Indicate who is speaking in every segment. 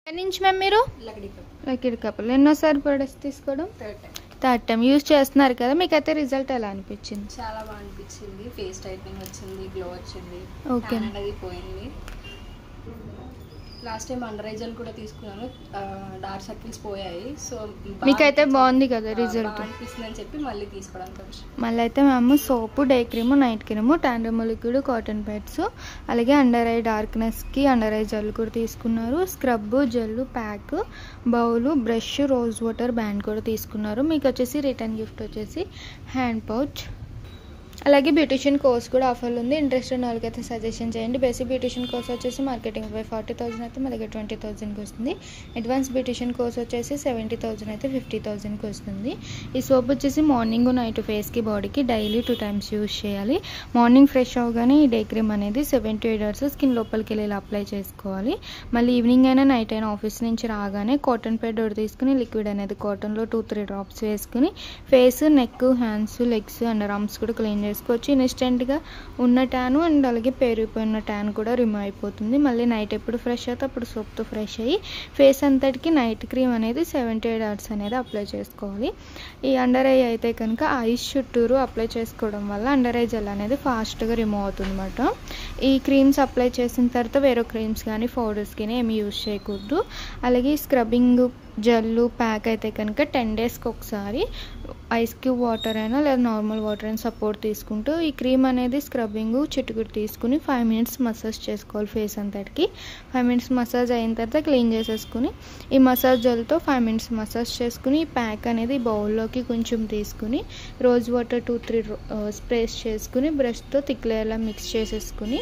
Speaker 1: ఎన్ని నుంచి మ్యామ్ మీరు లక్కీ కపుల్ ఎన్నోసారి ప్రొడక్ట్స్ తీసుకోవడం? థర్డ్ టైం యూజ్ చేస్తున్నారు కదా, మీకు అయితే రిజల్ట్ ఎలా అనిపించింది?
Speaker 2: చాలా బాగా అనిపించింది. ఫేస్ టైట్నింగ్ వచ్చింది, గ్లో వచ్చింది,
Speaker 1: ఓకే
Speaker 2: అనేది పోయింది. Last time under eye gel కూడా తీసుకున్నాను, డార్క్ సర్కిల్స్ పోయాయి. సో
Speaker 1: మీకైతే బాగుంది కదా రిజల్ట్
Speaker 2: అనిపిస్తుంది అని చెప్పి మళ్ళీ తీసుకోవడానికి.
Speaker 1: మళ్ళీ అయితే మేము soap, day cream, night cream, tan removal liquid, cotton pads, అలాగే అండర్ ఐ డార్క్నెస్కి అండర్ ఐ జెల్ కూడా తీసుకున్నారు. Scrub, gel, pack, bowl, brush, rose water band కూడా తీసుకున్నారు. మీకు వచ్చేసి రిటర్న్ గిఫ్ట్ వచ్చేసి హ్యాండ్ పౌచ్, అలాగే బ్యూటిషియన్ కోర్స్ కూడా ఆఫర్లు ఉంది. ఇంట్రెస్ట్ ఉన్న వాళ్ళకైతే సజెషన్ చేయండి. బేసిక్ బ్యూటిషియన్ కోర్స్ వచ్చేసి మార్కెటింగ్ పై 40,000 అయితే మా దగ్గర 20,000కి వస్తుంది. అడ్వాన్స్ బ్యూటిషియన్ కోర్స్ వచ్చేసి 70,000 అయితే 50,000కి వస్తుంది. ఈ సోప్ వచ్చేసి మార్నింగ్ నైట్ ఫేస్కి బాడీకి డైలీ 2 times యూజ్ చేయాలి. మార్నింగ్ ఫ్రెష్ అవగానే ఈ డే క్రీమ్ అనేది 7 to 8 hours స్కిన్ లోపలికి వెళ్ళి ఇలా అప్లై చేసుకోవాలి. మళ్ళీ ఈవినింగ్ అయినా నైట్ అయినా ఆఫీస్ నుంచి రాగానే కాటన్ ప్యాడ్ ఒకటి తీసుకుని లిక్విడ్ అనేది కాటన్లో 2-3 drops వేసుకుని face, neck, hands, legs, under arms కూడా క్లీన్ చేసుకోవచ్చు. ఇన్స్టెంట్గా ఉన్న ట్యాన్ అండ్ అలాగే పెరిగిపోయిన ట్యాన్ కూడా రిమూవ్ అయిపోతుంది. మళ్ళీ నైట్ ఎప్పుడు ఫ్రెష్ అయితే అప్పుడు సోప్తో ఫ్రెష్ అయ్యి ఫేస్ అంతటికి నైట్ క్రీమ్ అనేది 7 to 8 hours అనేది అప్లై చేసుకోవాలి. ఈ అండర్ ఐ అయితే కనుక ఐస్ చుట్టూరు అప్లై చేసుకోవడం వల్ల అండర్ ఐ జెల్ అనేది ఫాస్ట్గా రిమూవ్ అవుతుంది అన్నమాట. ఈ క్రీమ్స్ అప్లై చేసిన తర్వాత వేరే క్రీమ్స్ కానీ పౌడర్స్ కానీ ఏమి యూజ్ చేయకూడదు. అలాగే స్క్రబ్బింగ్ జెల్, ప్యాక్ అయితే కనుక 10 daysకి ఒకసారి ఐస్ క్యూబ్ వాటర్ అయినా లేదా నార్మల్ వాటర్ అయినా సపోర్ట్ తీసుకుంటూ ఈ క్రీమ్ అనేది స్క్రబ్బింగ్ చిటుకుడు తీసుకుని 5 minutes మసాజ్ చేసుకోవాలి ఫేస్ అంతటికి. 5 minutes మసాజ్ అయిన తర్వాత క్లీన్ చేసేసుకుని ఈ మసాజ్ జెల్తో 5 minutes మసాజ్ చేసుకుని ఈ ప్యాక్ అనేది బౌల్లోకి కొంచెం తీసుకుని రోజ్ వాటర్ 2-3 స్ప్రేస్ చేసుకుని బ్రష్తో థిక్ లేయర్లా మిక్స్ చేసేసుకుని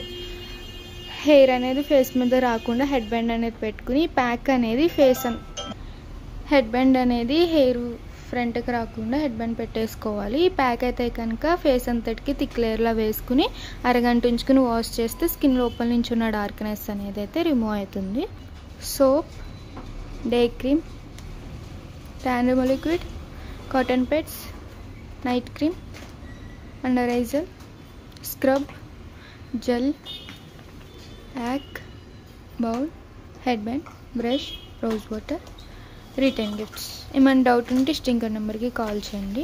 Speaker 1: హెయిర్ అనేది ఫేస్ మీద రాకుండా హెడ్ బ్యాండ్ అనేది పెట్టుకుని ప్యాక్ అనేది హెడ్ బ్యాండ్ అనేది హెయిర్ ఫ్రంట్కి రాకుండా హెడ్ బ్యాండ్ పెట్టేసుకోవాలి. ఈ ప్యాక్ అయితే కనుక ఫేస్ అంతటికి థిక్ లేయర్లా వేసుకుని అరగంట ఉంచుకుని వాష్ చేస్తే స్కిన్ లోపల నుంచి ఉన్న డార్క్నెస్ అనేది అయితే రిమూవ్ అవుతుంది. Soap, day cream, tan removal liquid, cotton pods, night cream, under eye gel, scrub, gel, pack, bowl, head band, brush, rose water, return gifts. ఏమైనా డౌట్ ఉంటే స్టింకర్ నెంబర్కి కాల్ చేయండి.